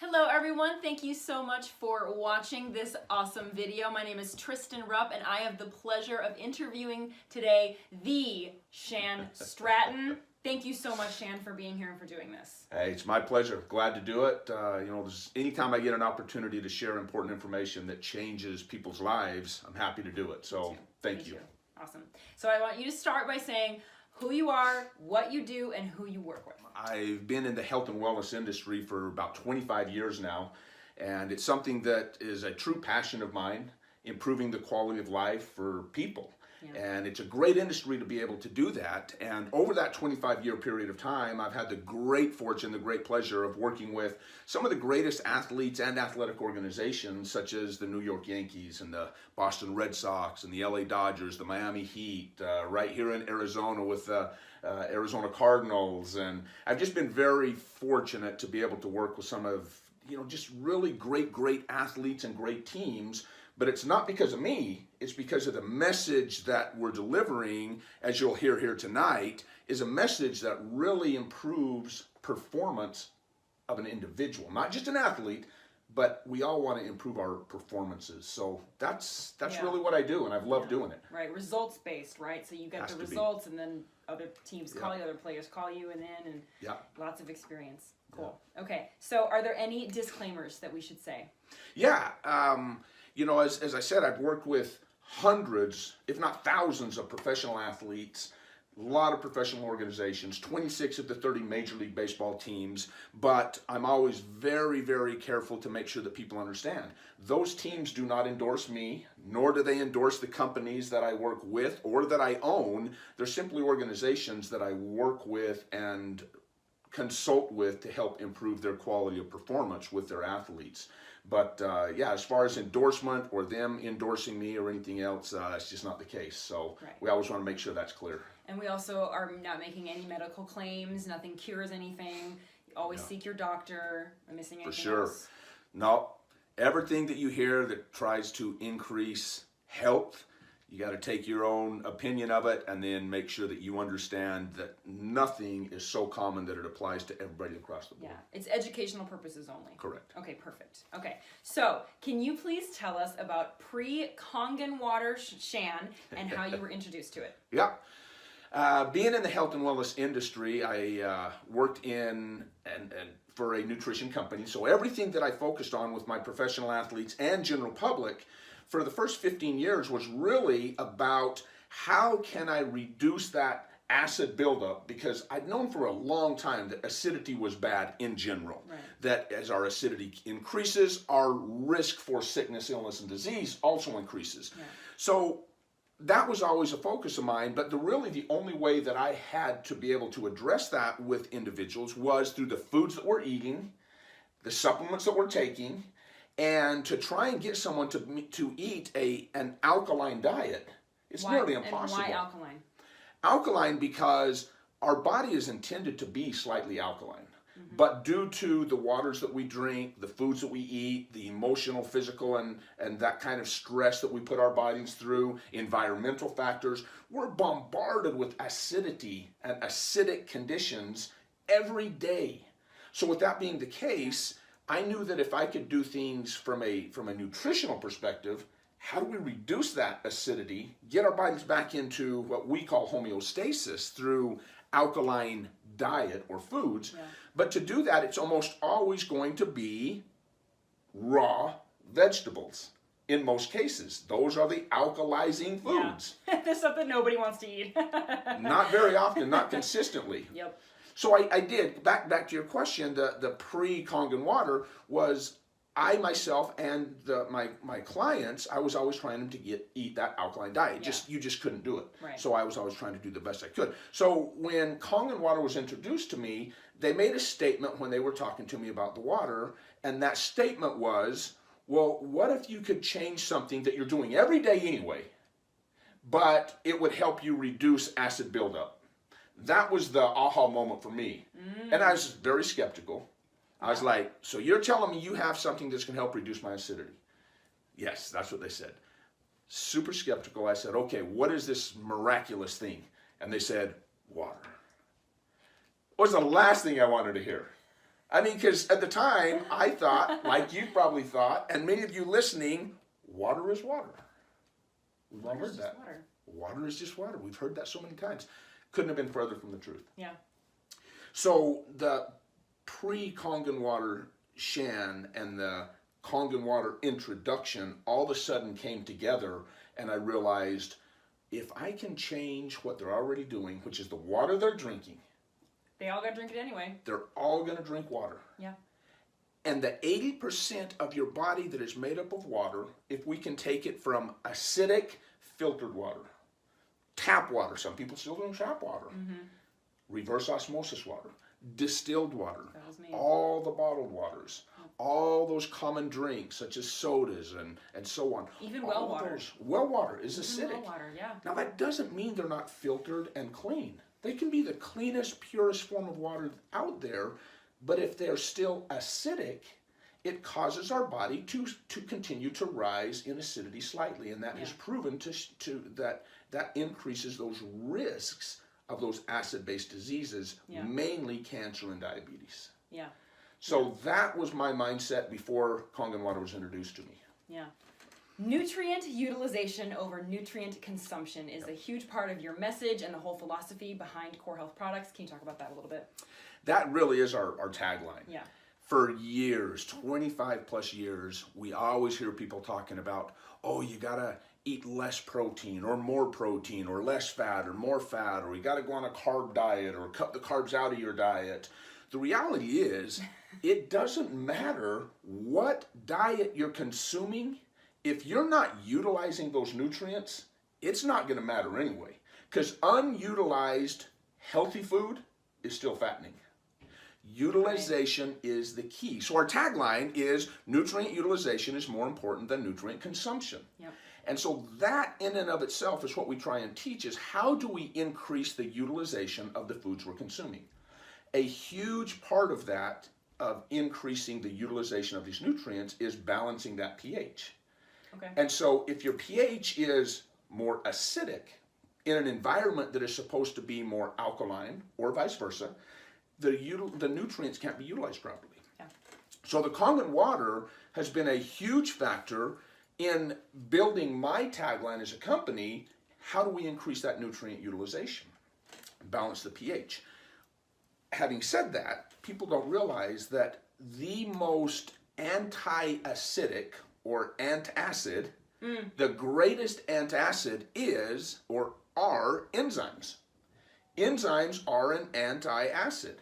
Hello everyone, thank you so much for watching this awesome video. My name is Tristan Rupp and I have the pleasure of interviewing today the Shan Stratton. Thank you so much, Shan, for being here and for doing this. Hey, it's my pleasure. Glad to do it. Anytime I get an opportunity to share important information that changes people's lives, I'm happy to do it. So thank you. Awesome. So I want you to start by saying who you are, what you do, and who you work with. I've been in the health and wellness industry for about 25 years now, and it's something that is a true passion of mine, improving the quality of life for people. Yeah. And it's a great industry to be able to do that. And over that 25-year period of time, I've had the great fortune, the great pleasure of working with some of the greatest athletes and athletic organizations, such as the New York Yankees and the Boston Red Sox and the LA Dodgers, the Miami Heat, right here in Arizona with the Arizona Cardinals. And I've just been very fortunate to be able to work with some of, just really great athletes and great teams. But it's not because of me, it's because of the message that we're delivering, as you'll hear here tonight, is a message that really improves performance of an individual, not just an athlete, but we all want to improve our performances. So that's really what I do, and I've loved doing it. Right, results-based, right? So you get the results, and then other teams call you, other players call you, and lots of experience. Cool. Yeah. Okay, so are there any disclaimers that we should say? Yeah. As I said, I've worked with hundreds, if not thousands, of professional athletes, a lot of professional organizations, 26 of the 30 Major League Baseball teams, but I'm always very careful to make sure that people understand. Those teams do not endorse me, nor do they endorse the companies that I work with or that I own. They're simply organizations that I work with and consult with to help improve their quality of performance with their athletes. But as far as endorsement or them endorsing me or anything else, that's just not the case. So we always want to make sure that's clear. And we also are not making any medical claims. Nothing cures anything. Always seek your doctor. Am I missing anything else? No. Everything that you hear that tries to increase health, you got to take your own opinion of it and then make sure that you understand that nothing is so common that it applies to everybody across the board. Yeah, it's educational purposes only. Correct. Okay, perfect. Okay, so can you please tell us about pre-Kangen Water Shan and how you were introduced to it? Yeah. Being in the health and wellness industry, I worked in and for a nutrition company. So everything that I focused on with my professional athletes and general public for the first 15 years was really about how can I reduce that acid buildup, because I'd known for a long time that acidity was bad in general. Right. That as our acidity increases, our risk for sickness, illness, and disease also increases. Yeah. So that was always a focus of mine, but the only way that I had to be able to address that with individuals was through the foods that we're eating, the supplements that we're taking, and to try and get someone to eat an alkaline diet. It's nearly impossible. And why alkaline? Alkaline because our body is intended to be slightly alkaline. Mm-hmm. But due to the waters that we drink, the foods that we eat, the emotional, physical, and that kind of stress that we put our bodies through, environmental factors, we're bombarded with acidity and acidic conditions every day. So with that being the case, I knew that if I could do things from a nutritional perspective, how do we reduce that acidity, get our bodies back into what we call homeostasis through alkaline diet or foods. Yeah. But to do that, it's almost always going to be raw vegetables. In most cases, those are the alkalizing foods. Yeah. There's something nobody wants to eat. Not very often, not consistently. Yep. So I did, back to your question, the pre-Kangen Water was I myself and my clients, I was always trying them to eat that alkaline diet. Yeah. You just couldn't do it. Right. So I was always trying to do the best I could. So when Kangen Water was introduced to me, they made a statement when they were talking to me about the water, and that statement was, well, what if you could change something that you're doing every day anyway, but it would help you reduce acid buildup? That was the aha moment for me. Mm. And I was very skeptical. I was like, so you're telling me you have something that's going to help reduce my acidity? Yes, that's what they said. Super skeptical. I said, okay, what is this miraculous thing? And they said, water. What was the last thing I wanted to hear? I mean, because at the time, I thought, like you probably thought, and many of you listening, water is water. We've all heard that. Water. Water is just water. We've heard that so many times. Couldn't have been further from the truth. Yeah. So the pre-Kangen Water Shan and the Kangen Water introduction all of a sudden came together, and I realized if I can change what they're already doing, which is the water they're drinking. They all got to drink it anyway. They're all going to drink water. Yeah. And the 80% of your body that is made up of water, if we can take it from acidic, filtered water, tap water, some people still drink tap water, reverse osmosis water, distilled water, That was me. all the bottled waters, all those common drinks such as sodas and so on. Even well water. Well water is Even acidic. well water, yeah. Now that doesn't mean they're not filtered and clean. They can be the cleanest, purest form of water out there, but if they're still acidic, it causes our body to continue to rise in acidity slightly, and that is proven that increases those risks of those acid-based diseases, mainly cancer and diabetes. Yeah. So that was my mindset before Kangen Water was introduced to me. Yeah. Nutrient utilization over nutrient consumption is a huge part of your message and the whole philosophy behind Core Health products. Can you talk about that a little bit? That really is our tagline. Yeah. For years, 25 plus years, we always hear people talking about, oh, you gotta eat less protein or more protein or less fat or more fat, or you gotta go on a carb diet or cut the carbs out of your diet. The reality is, it doesn't matter what diet you're consuming. If you're not utilizing those nutrients, it's not gonna matter anyway. Because unutilized healthy food is still fattening. Utilization is the key. So our tagline is nutrient utilization is more important than nutrient consumption. Yep. And so that in and of itself is what we try and teach, is how do we increase the utilization of the foods we're consuming. A huge part of that, of increasing the utilization of these nutrients, is balancing that pH. Okay. And so if your pH is more acidic in an environment that is supposed to be more alkaline, or vice versa, the nutrients can't be utilized properly. Yeah. So the Kangen Water has been a huge factor in building my tagline as a company. How do we increase that nutrient utilization? Balance the pH. Having said that, people don't realize that the most anti-acidic or antacid, the greatest antacid is or are enzymes. Enzymes are an anti-acid.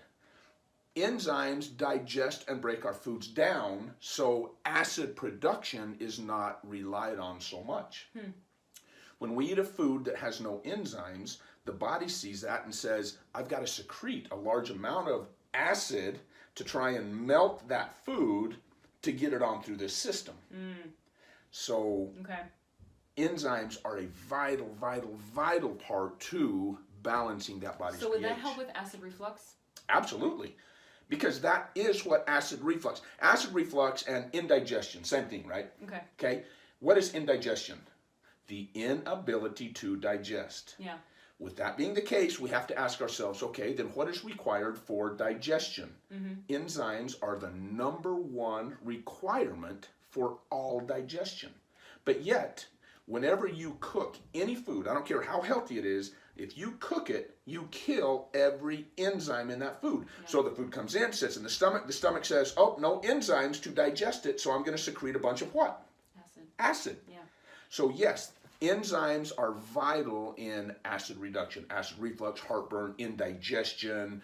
Enzymes digest and break our foods down, so acid production is not relied on so much. When we eat a food that has no enzymes, the body sees that and says, I've got to secrete a large amount of acid to try and melt that food to get it on through this system. So enzymes are a vital, vital, vital part to balancing that body's pH. So would that help with acid reflux? Absolutely. Because that is what acid reflux and indigestion, same thing, right? Okay. What is indigestion? The inability to digest. Yeah. With that being the case, we have to ask ourselves, okay, then what is required for digestion? Enzymes are the #1 requirement for all digestion. But yet, whenever you cook any food, I don't care how healthy it is, if you cook it, you kill every enzyme in that food. Yeah. So the food comes in, sits in the stomach says, oh, no enzymes to digest it, so I'm going to secrete a bunch of what? Acid. Yeah. So yes, enzymes are vital in acid reduction, acid reflux, heartburn, indigestion,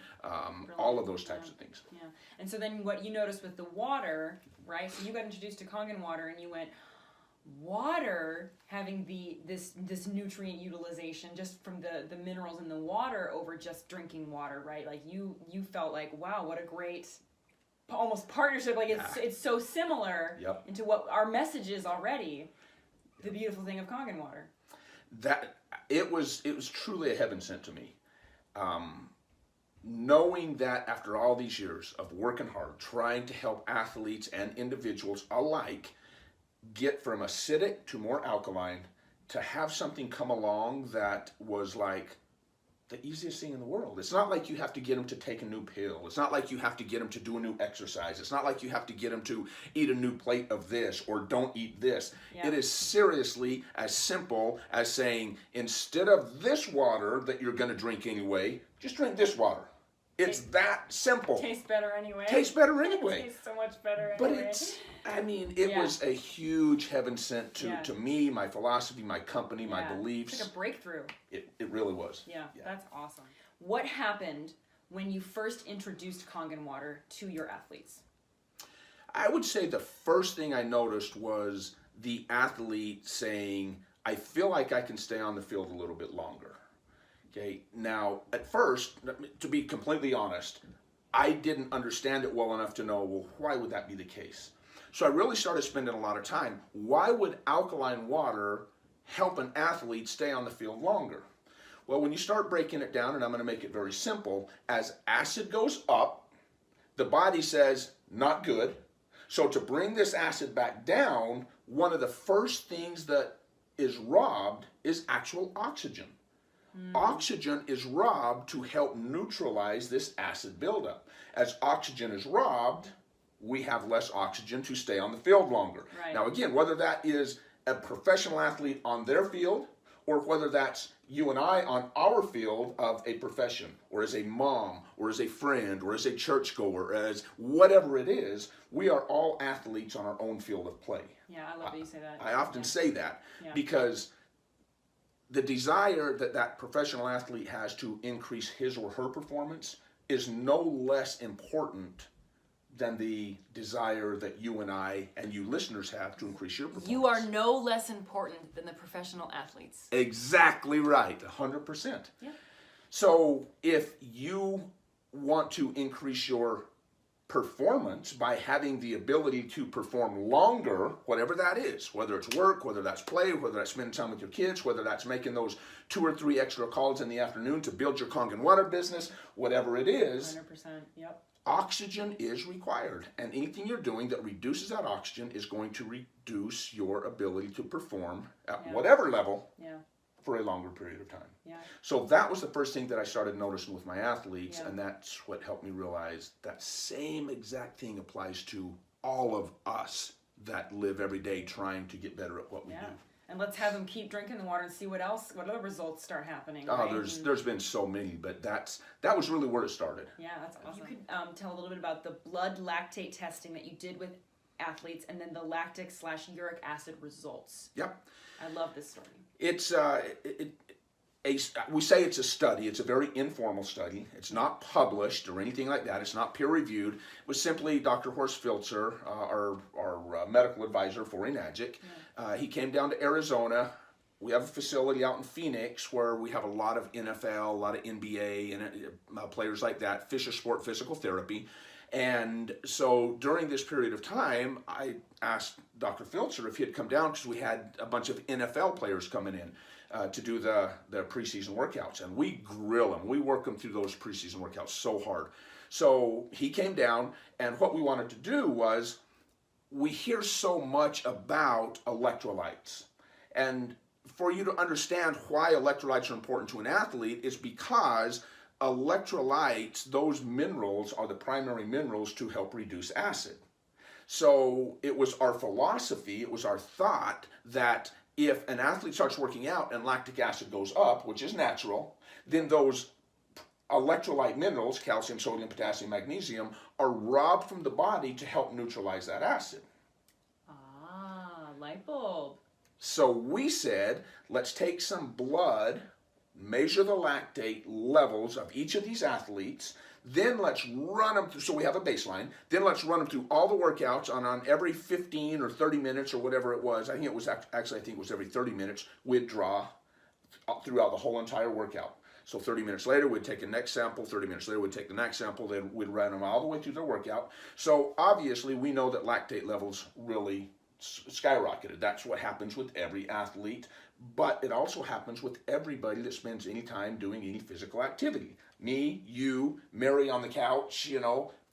all of those types of things. Yeah. And so then what you noticed with the water, right? So you got introduced to Kangen Water and you went, water having this nutrient utilization just from the minerals in the water over just drinking water, right? Like you felt like, wow, what a great almost partnership. Like it's so similar into what our message is already. The beautiful thing of Kangen Water. That it was truly a heaven sent to me. Knowing that after all these years of working hard, trying to help athletes and individuals alike get from acidic to more alkaline, to have something come along that was like the easiest thing in the world. It's not like you have to get them to take a new pill. It's not like you have to get them to do a new exercise. It's not like you have to get them to eat a new plate of this or don't eat this. Yeah. It is seriously as simple as saying, instead of this water that you're going to drink anyway, just drink this water. It's that simple. Tastes better anyway. Tastes better anyway. Tastes so much better But anyway. it was a huge heaven sent to me, my philosophy, my company, my beliefs. It's like a breakthrough. It really was. Yeah, that's awesome. What happened when you first introduced Kangen Water to your athletes? I would say the first thing I noticed was the athlete saying, I feel like I can stay on the field a little bit longer. Okay, now at first, to be completely honest, I didn't understand it well enough to know, well, why would that be the case? So I really started spending a lot of time. Why would alkaline water help an athlete stay on the field longer? Well, when you start breaking it down, and I'm going to make it very simple, as acid goes up, the body says, not good. So to bring this acid back down, one of the first things that is robbed is actual oxygen. Oxygen is robbed to help neutralize this acid buildup. As oxygen is robbed, we have less oxygen to stay on the field longer. Right. Now again, whether that is a professional athlete on their field or whether that's you and I on our field of a profession, or as a mom, or as a friend, or as a churchgoer, as whatever it is, we are all athletes on our own field of play. Yeah, I love that you say that. I often say that because the desire that that professional athlete has to increase his or her performance is no less important than the desire that you and I and you listeners have to increase your performance. You are no less important than the professional athletes. Exactly right, 100%. Yeah. So if you want to increase your performance by having the ability to perform longer, whatever that is, whether it's work, whether that's play, whether that's spending time with your kids, whether that's making those 2 or 3 extra calls in the afternoon to build your Kangen Water business, whatever it is, 100%, yep. oxygen is required. And anything you're doing that reduces that oxygen is going to reduce your ability to perform at whatever level for a longer period of time. Yeah. So that was the first thing that I started noticing with my athletes, and that's what helped me realize that same exact thing applies to all of us that live every day trying to get better at what we do. And let's have them keep drinking the water and see what other results start happening. Oh, right? there's been so many, but that was really where it started. Yeah, that's awesome. You could tell a little bit about the blood lactate testing that you did with athletes, and then the lactic/uric acid results. Yep. I love this story. It's we say it's a study. It's a very informal study. It's not published or anything like that. It's not peer reviewed. It was simply Dr. Horst Filzer, our medical advisor for Enagic. He came down to Arizona. We have a facility out in Phoenix where we have a lot of NFL, a lot of NBA and players like that, Fisher Sport Physical Therapy. And so during this period of time, I asked Dr. Filzer if he had come down because we had a bunch of NFL players coming in to do the preseason workouts. And we grill them. We work them through those preseason workouts so hard. So he came down, and what we wanted to do was, we hear so much about electrolytes. And for you to understand why electrolytes are important to an athlete is because electrolytes, those minerals, are the primary minerals to help reduce acid. So it was our philosophy, it was our thought that if an athlete starts working out and lactic acid goes up, which is natural, then those electrolyte minerals, calcium, sodium, potassium, magnesium, are robbed from the body to help neutralize that acid. Ah, light bulb. So we said, let's take some blood, measure the lactate levels of each of these athletes, then let's run them through, so we have a baseline, then let's run them through all the workouts on every 15 or 30 minutes or whatever it was. I think it was every 30 minutes, we'd draw throughout the whole entire workout. So 30 minutes later, we'd take the next sample, 30 minutes later, we'd take the next sample, then we'd run them all the way through their workout. So obviously, we know that lactate levels really skyrocketed. That's what happens with every athlete, but it also happens with everybody that spends any time doing any physical activity. Me, you, Mary on the couch,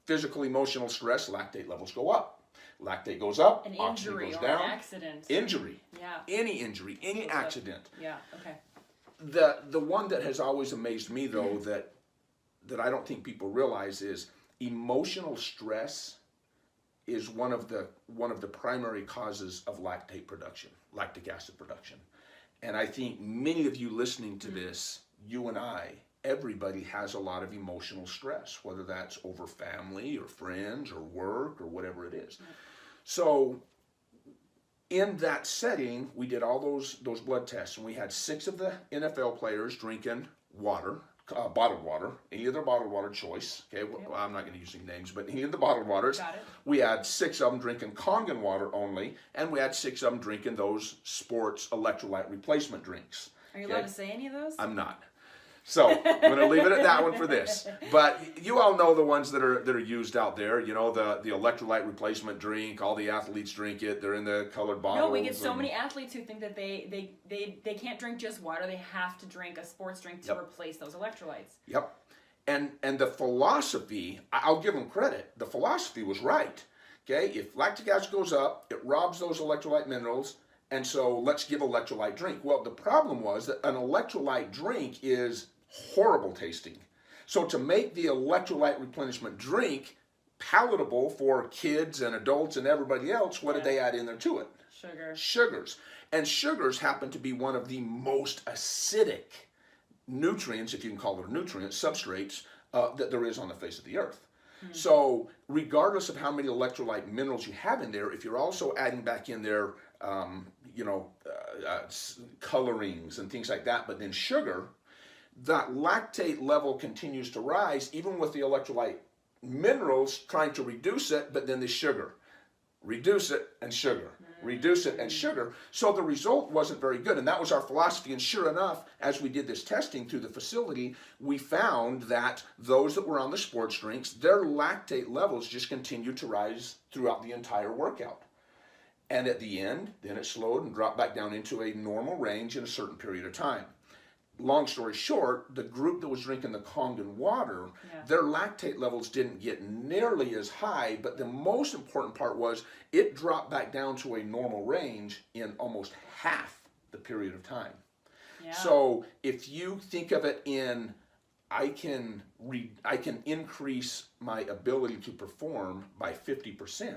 physical, emotional stress, lactate levels go up. Lactate goes up, an oxygen injury goes or down. an accident. Injury. Yeah. Any injury, any accident. Yeah, okay. The one that has always amazed me, though, that I don't think people realize is emotional stress is one of the primary causes of lactate production, lactic acid production. And I think many of you listening to this, you and I, everybody has a lot of emotional stress, whether that's over family or friends or work or whatever it is. So in that setting, we did all those blood tests, and we had 6 of the NFL players drinking water, bottled water, any of their bottled water choice. Okay, well, I'm not going to use any names, but any of the bottled waters. Got it. We had 6 of them drinking Kangen water only, and we had 6 of them drinking those sports electrolyte replacement drinks. Are you allowed to say any of those? I'm not. So I'm going to leave it at that one for this. But you all know the ones that are used out there. You know, the electrolyte replacement drink. All the athletes drink it. They're in the colored bottles. No, we get so many athletes who think that they can't drink just water. They have to drink a sports drink to replace those electrolytes. Yep. And the philosophy, I'll give them credit. The philosophy was right. Okay, if lactic acid goes up, it robs those electrolyte minerals. And so let's give electrolyte drink. Well, the problem was that an electrolyte drink is horrible tasting. So to make the electrolyte replenishment drink palatable for kids and adults and everybody else, what did they add in there to it? Sugar. Sugars. And sugars happen to be one of the most acidic nutrients, if you can call it a nutrient, substrates, that there is on the face of the earth. So regardless of how many electrolyte minerals you have in there, if you're also adding back in there, colorings and things like that, but then sugar, that lactate level continues to rise, even with the electrolyte minerals trying to reduce it, but then the sugar. Reduce it and sugar. Reduce it and sugar. So the result wasn't very good, and that was our philosophy. And sure enough, as we did this testing through the facility, we found that those that were on the sports drinks, their lactate levels just continued to rise throughout the entire workout. And at the end, then it slowed and dropped back down into a normal range in a certain period of time. Long story short, the group that was drinking the Kangen water, their lactate levels didn't get nearly as high, but the most important part was it dropped back down to a normal range in almost half the period of time. Yeah. So if you think of it in, I can increase my ability to perform by 50%,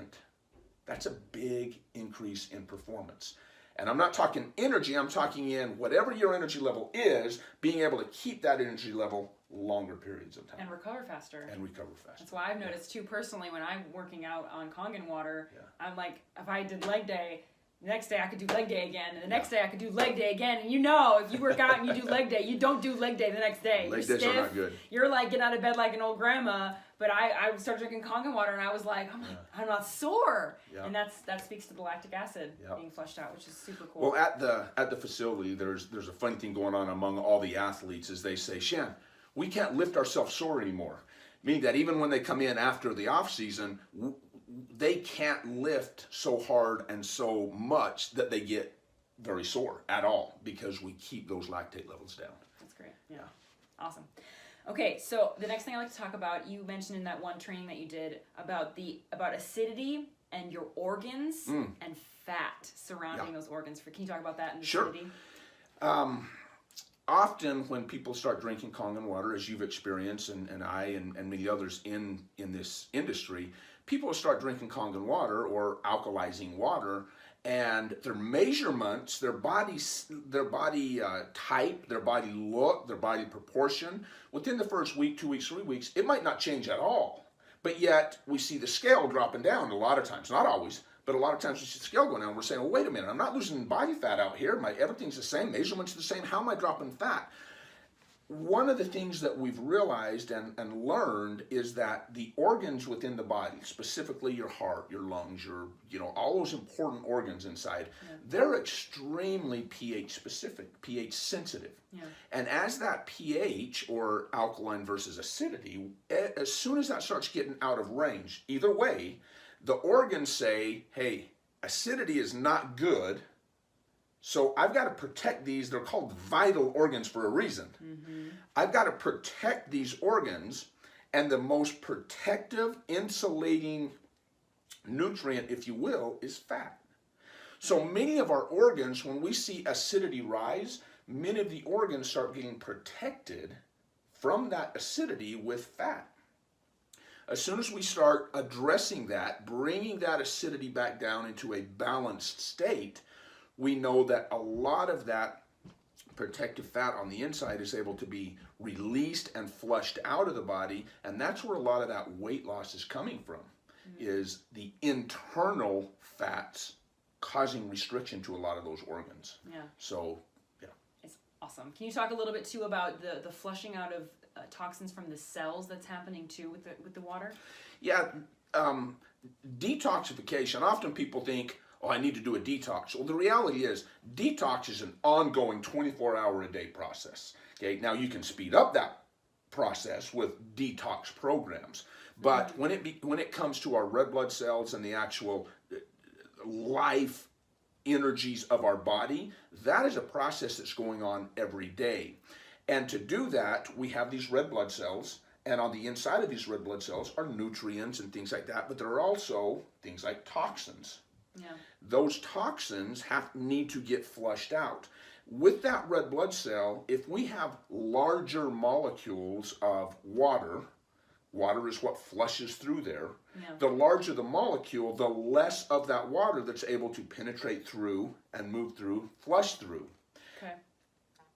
that's a big increase in performance. And I'm not talking energy, I'm talking in whatever your energy level is, being able to keep that energy level longer periods of time. And recover faster. That's why I've noticed too personally when I'm working out on Kangen water, I'm like, if I did leg day, the next day I could do leg day again, and the next day I could do leg day again. And you know, if you work out and you do leg day, you don't do leg day the next day. Leg days are not good. You're like getting out of bed like an old grandma. But I started drinking Kangen water, and I was like, I'm not sore. Yeah. And that speaks to the lactic acid being flushed out, which is super cool. Well, at the facility, there's a funny thing going on among all the athletes is they say, Shan, we can't lift ourselves sore anymore. Meaning that even when they come in after the off season, they can't lift so hard and so much that they get very sore at all because we keep those lactate levels down. That's great. Yeah. Awesome. Okay, so the next thing I'd like to talk about, you mentioned in that one training that you did about acidity and your organs and fat surrounding those organs. Can you talk about that and acidity? Often when people start drinking Kangen water, as you've experienced, and I and many others in this industry, people start drinking Kangen water or alkalizing water, and their measurements, their body type, their body look, their body proportion, within the first week, 2 weeks, 3 weeks, it might not change at all. But yet we see the scale dropping down a lot of times, not always, but a lot of times we see the scale going down. We're saying, well, wait a minute, I'm not losing body fat out here. Everything's the same, measurements the same. How am I dropping fat? One of the things that we've realized and learned is that the organs within the body, specifically your heart, your lungs, all those important organs inside, they're extremely pH specific, pH sensitive. Yeah. And as that pH, or alkaline versus acidity, as soon as that starts getting out of range, either way, the organs say, hey, acidity is not good. So I've got to protect these. They're called vital organs for a reason. Mm-hmm. I've got to protect these organs, and the most protective, insulating nutrient, if you will, is fat. So many of our organs, when we see acidity rise, many of the organs start getting protected from that acidity with fat. As soon as we start addressing that, bringing that acidity back down into a balanced state, we know that a lot of that protective fat on the inside is able to be released and flushed out of the body, and that's where a lot of that weight loss is coming from, is the internal fats causing restriction to a lot of those organs. Yeah. So, yeah. It's awesome. Can you talk a little bit too about the flushing out of toxins from the cells that's happening too with the water? Yeah, detoxification. Often people think, oh, I need to do a detox. Well, the reality is, detox is an ongoing 24-hour-a-day process. Okay, now you can speed up that process with detox programs, but when it comes to our red blood cells and the actual life energies of our body, that is a process that's going on every day. And to do that, we have these red blood cells, and on the inside of these red blood cells are nutrients and things like that, but there are also things like toxins. Yeah. Those toxins need to get flushed out. With that red blood cell, if we have larger molecules of water, water is what flushes through there, the larger the molecule, the less of that water that's able to penetrate through and move through, flush through. Okay.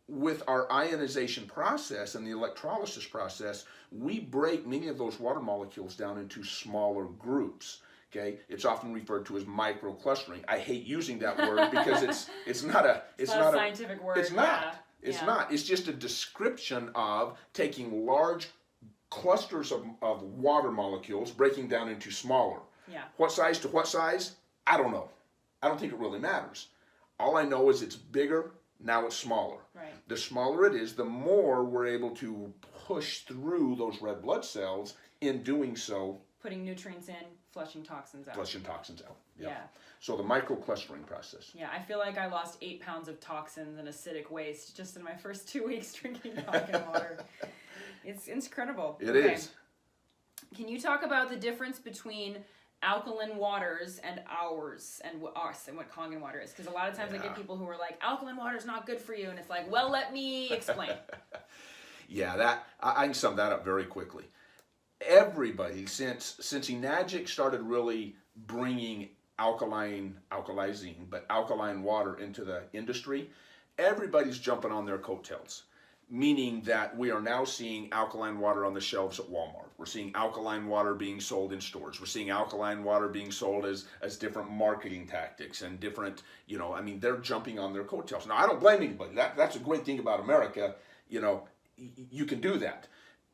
With our ionization process and the electrolysis process, we break many of those water molecules down into smaller groups. Okay, it's often referred to as microclustering. I hate using that word because it's not a scientific word. It's not. It's not. It's just a description of taking large clusters of water molecules, breaking down into smaller. Yeah. What size to what size? I don't know. I don't think it really matters. All I know is it's bigger. Now it's smaller. Right. The smaller it is, the more we're able to push through those red blood cells. In doing so, putting nutrients in, flushing toxins out. Flushing toxins out. Yep. Yeah. So the microclustering process. Yeah, I feel like I lost 8 pounds of toxins and acidic waste just in my first 2 weeks drinking Kangen water. It's incredible. It is. Can you talk about the difference between alkaline waters and ours and what Kangen water is? Because a lot of times I get people who are like, alkaline water is not good for you, and it's like, well, let me explain. Yeah, I can sum that up very quickly. Everybody, since Enagic started really bringing alkaline water into the industry, everybody's jumping on their coattails. Meaning that we are now seeing alkaline water on the shelves at Walmart. We're seeing alkaline water being sold in stores. We're seeing alkaline water being sold as different marketing tactics and different, they're jumping on their coattails. Now, I don't blame anybody. That's a great thing about America. You can do that.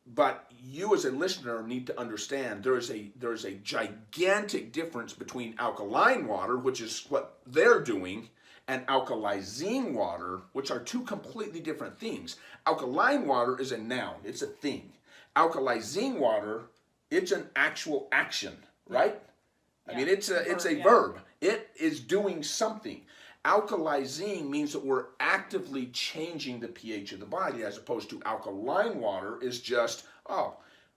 But you as a listener need to understand there is a gigantic difference between alkaline water, which is what they're doing, and alkalizing water, which are two completely different things. Alkaline water is a noun, it's a thing. Alkalizing water, it's an actual action, right? Yeah. I mean, it's a verb. It is doing something. Alkalizing means that we're actively changing the pH of the body, as opposed to alkaline water is just,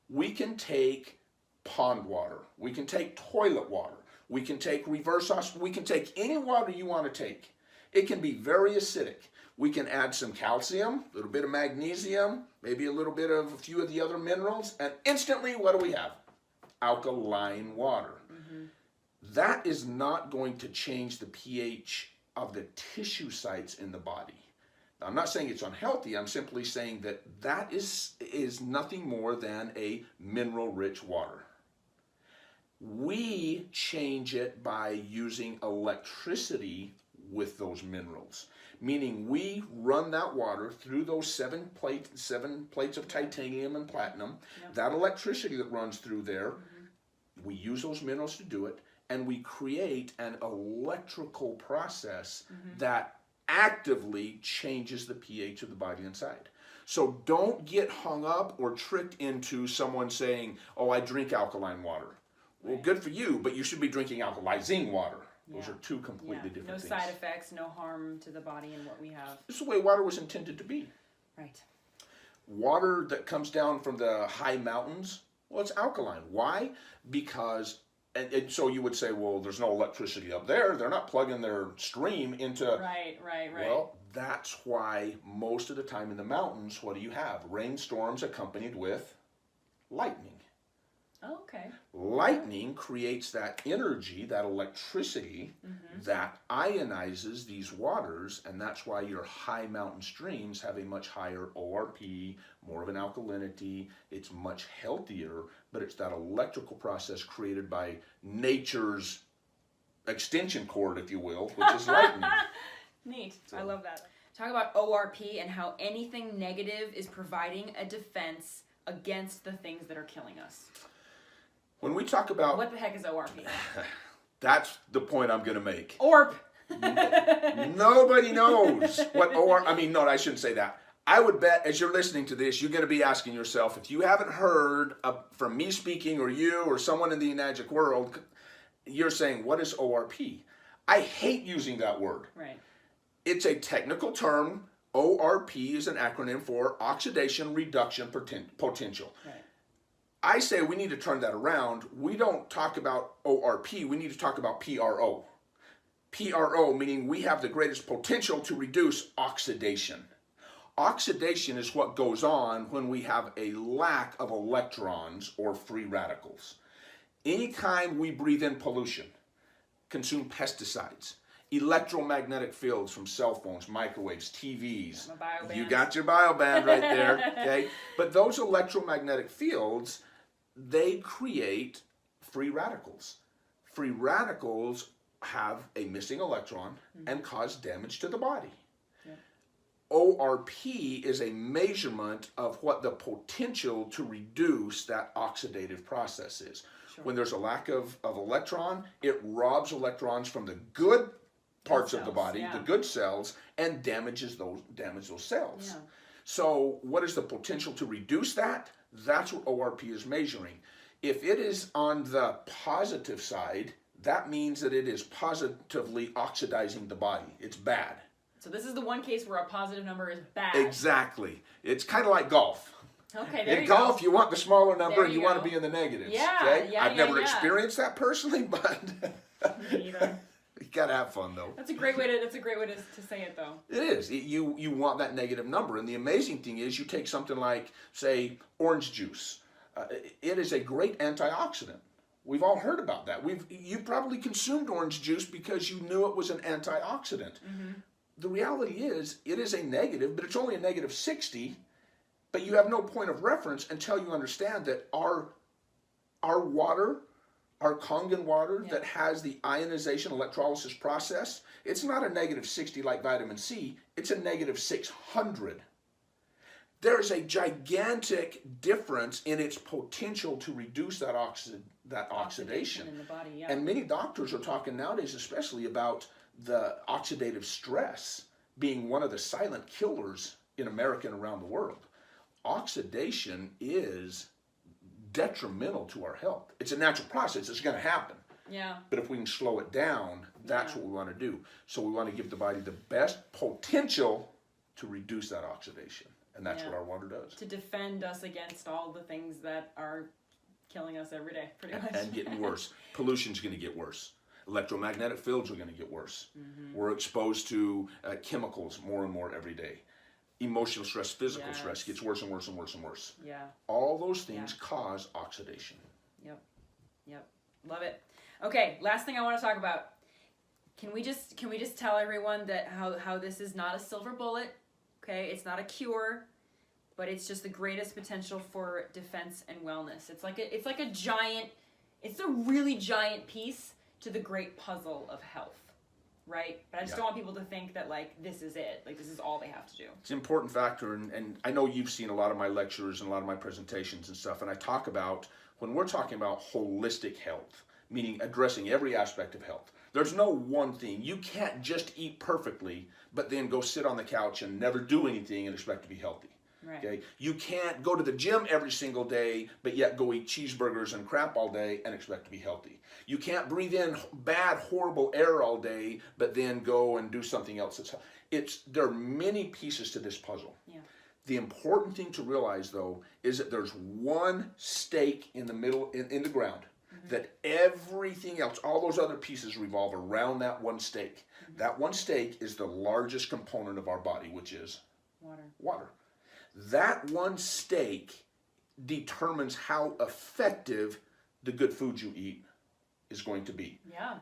we can take pond water, we can take toilet water, we can take reverse osmosis, we can take any water you want to take. It can be very acidic. We can add some calcium, a little bit of magnesium, maybe a little bit of a few of the other minerals, and instantly, what do we have? Alkaline water. Mm-hmm. That is not going to change the pH of the tissue sites in the body. Now, I'm not saying it's unhealthy. I'm simply saying that is nothing more than a mineral-rich water. We change it by using electricity with those minerals, meaning we run that water through those seven plates of titanium and platinum. Yep. That electricity that runs through there, we use those minerals to do it, and we create an electrical process that actively changes the pH of the body inside. So don't get hung up or tricked into someone saying, oh, I drink alkaline water. Well, good for you, but you should be drinking alkalizing water. Those are two completely different things. No side effects, no harm to the body and what we have. This is the way water was intended to be. Right. Water that comes down from the high mountains, well, it's alkaline. Why? Because And so you would say, well, there's no electricity up there. They're not plugging their stream into... Right. Well, that's why most of the time in the mountains, what do you have? Rainstorms accompanied with lightning. Oh, okay. Lightning creates that energy, that electricity that ionizes these waters, and that's why your high mountain streams have a much higher ORP, more of an alkalinity. It's much healthier, but it's that electrical process created by nature's extension cord, if you will, which is lightning. Neat. So. I love that. Talk about ORP and how anything negative is providing a defense against the things that are killing us. When we talk about... What the heck is ORP? That's the point I'm going to make. ORP! Nobody knows what ORP... I mean, no, I shouldn't say that. I would bet as you're listening to this, you're going to be asking yourself, if you haven't heard from me speaking or you or someone in the Enagic world, you're saying, what is ORP? I hate using that word. Right. It's a technical term. ORP is an acronym for Oxidation Reduction Potential. Right. I say we need to turn that around. We don't talk about ORP, we need to talk about PRO. PRO meaning we have the greatest potential to reduce oxidation. Oxidation is what goes on when we have a lack of electrons or free radicals. Anytime we breathe in pollution, consume pesticides, electromagnetic fields from cell phones, microwaves, TVs. You got your bioband right there, okay? But those electromagnetic fields, they create free radicals. Free radicals have a missing electron and cause damage to the body. Yep. ORP is a measurement of what the potential to reduce that oxidative process is. Sure. When there's a lack of electron, it robs electrons from the good parts of the body, the good cells, and damages those cells. Yeah. So what is the potential to reduce that? That's what ORP is measuring. If it is on the positive side, that means that it is positively oxidizing the body. It's bad. So this is the one case where a positive number is bad. Exactly. It's kind of like golf. Okay, there in golf, you want the smaller number and you want to be in the negatives. Yeah, okay? yeah, I've never experienced that personally, but me either. You gotta have fun though. That's a great way to say it though. It is. You want that negative number, and the amazing thing is, you take something like, say, orange juice. It is a great antioxidant. We've all heard about that. You probably consumed orange juice because you knew it was an antioxidant. The reality is, it is a negative, but it's only a negative 60. But you have no point of reference until you understand that our water, our Kangen water that has the ionization electrolysis process, it's not a negative 60 like vitamin C, it's a negative 600. There's a gigantic difference in its potential to reduce that oxidation. In the body, And many doctors are talking nowadays especially about the oxidative stress being one of the silent killers in America and around the world. Oxidation is detrimental to our health. It's a natural process. It's going to happen. Yeah. But if we can slow it down, that's what we want to do. So we want to give the body the best potential to reduce that oxidation. And that's what our water does. To defend us against all the things that are killing us every day, pretty much. And getting worse. Pollution's going to get worse. Electromagnetic fields are going to get worse. We're exposed to chemicals more and more every day. Emotional stress, physical stress gets worse and worse and worse and worse. Yeah. All those things cause oxidation. Yep. Love it. Okay, last thing I want to talk about. Can we just tell everyone that how this is not a silver bullet? Okay, it's not a cure, but it's just the greatest potential for defense and wellness. It's a really giant piece to the great puzzle of health. Right? But I just don't want people to think that, like, this is it. Like, this is all they have to do. It's an important factor, and I know you've seen a lot of my lectures and a lot of my presentations and stuff, and I talk about, when we're talking about holistic health, meaning addressing every aspect of health, there's no one thing. You can't just eat perfectly, but then go sit on the couch and never do anything and expect to be healthy. Right. Okay? You can't go to the gym every single day, but yet go eat cheeseburgers and crap all day and expect to be healthy. You can't breathe in bad, horrible air all day, but then go and do something else. There are many pieces to this puzzle. Yeah. The important thing to realize, though, is that there's one stake in the middle, in the ground. that everything else, all those other pieces revolve around that one steak. That one steak is the largest component of our body, which is water. That one steak determines how effective the good food you eat is going to be. Yeah.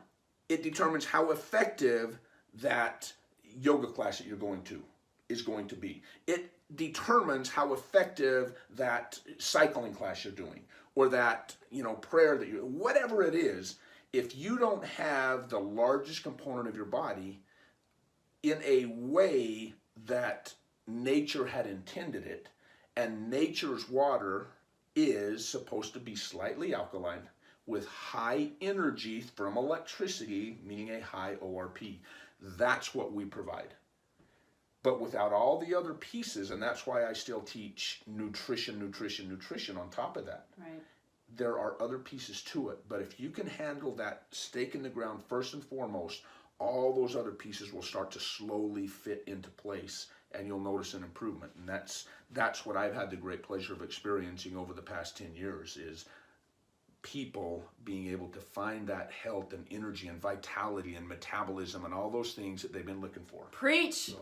It determines how effective that yoga class that you're going to is going to be. It determines how effective that cycling class you're doing, or that, prayer that whatever it is. If you don't have the largest component of your body in a way that nature had intended it, and nature's water is supposed to be slightly alkaline with high energy from electricity, meaning a high ORP. That's what we provide. But without all the other pieces, and that's why I still teach nutrition on top of that. Right. There are other pieces to it, but if you can handle that stake in the ground first and foremost, all those other pieces will start to slowly fit into place, and you'll notice an improvement. And that's what I've had the great pleasure of experiencing over the past 10 years, is people being able to find that health and energy and vitality and metabolism and all those things that they've been looking for. Preach.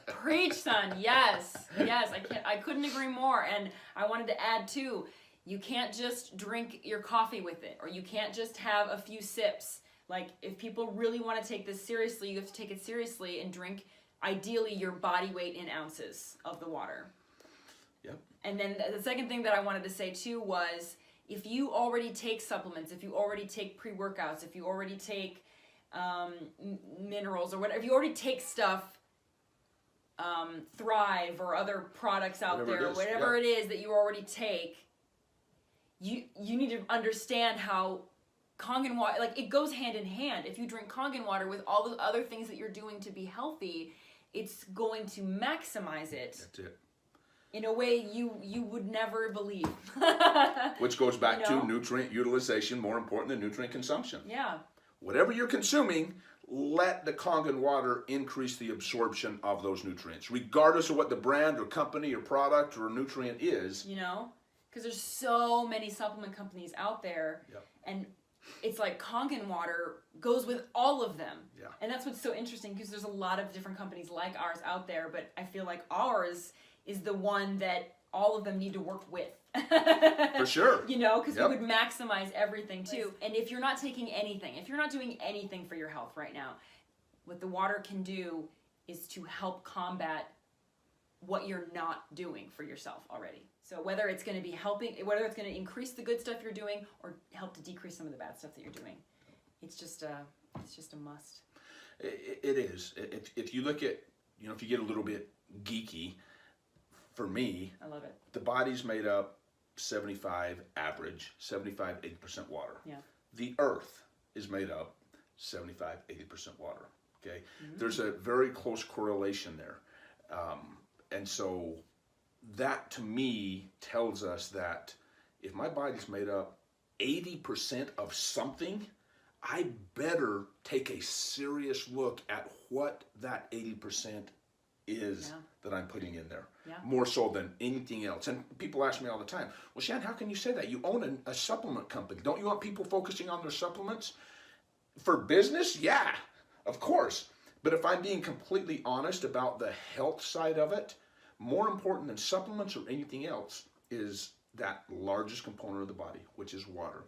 Preach, son. Yes. I couldn't agree more. And I wanted to add too, you can't just drink your coffee with it, or you can't just have a few sips. Like, if people really want to take this seriously, you have to take it seriously and drink, ideally, your body weight in ounces of the water. Yep. And then the second thing that I wanted to say too was, if you already take supplements, if you already take pre-workouts, if you already take minerals or whatever, if you already take stuff, Thrive or other products out whatever it is that you already take, you need to understand how Kangen water, like, it goes hand in hand. If you drink Kangen water with all the other things that you're doing to be healthy, it's going to maximize it. That's it. In a way you would never believe. Which goes back to nutrient utilization, more important than nutrient consumption. Yeah. Whatever you're consuming, let the Kangen water increase the absorption of those nutrients, regardless of what the brand or company or product or nutrient is. Because there's so many supplement companies out there, and it's like Kangen water goes with all of them. Yeah. And that's what's so interesting, because there's a lot of different companies like ours out there, but I feel like ours is the one that all of them need to work with. For sure. Because we would maximize everything too. And if you're not taking anything, if you're not doing anything for your health right now, what the water can do is to help combat what you're not doing for yourself already. So whether it's going to be helping, whether it's going to increase the good stuff you're doing or help to decrease some of the bad stuff that you're doing, it's just a must. It is. If you look at, if you get a little bit geeky, for me, I love it. The body's made up 80% water. Yeah. The earth is made up 80% water. Okay. Mm-hmm. There's a very close correlation there. And so that to me tells us that if my body's made up 80% of something, I better take a serious look at what that 80% is that I'm putting in there. Yeah. More so than anything else. And people ask me all the time, well, Shan, how can you say that? You own a supplement company. Don't you want people focusing on their supplements? For business? Yeah, of course. But if I'm being completely honest about the health side of it, more important than supplements or anything else is that largest component of the body, which is water.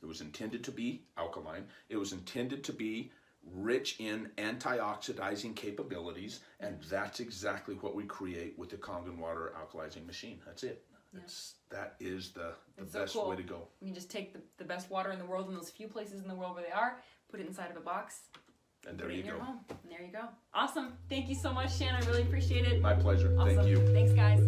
It was intended to be alkaline. It was intended to be rich in antioxidizing capabilities, and that's exactly what we create with the Kangen water alkalizing machine. That's it. Yeah. That is the best way to go. You just take the best water in the world in those few places in the world where they are, put it inside of a box, and there you go. Home. And there you go. Awesome. Thank you so much, Shan. I really appreciate it. My pleasure. Awesome. Thank you. Thanks, guys.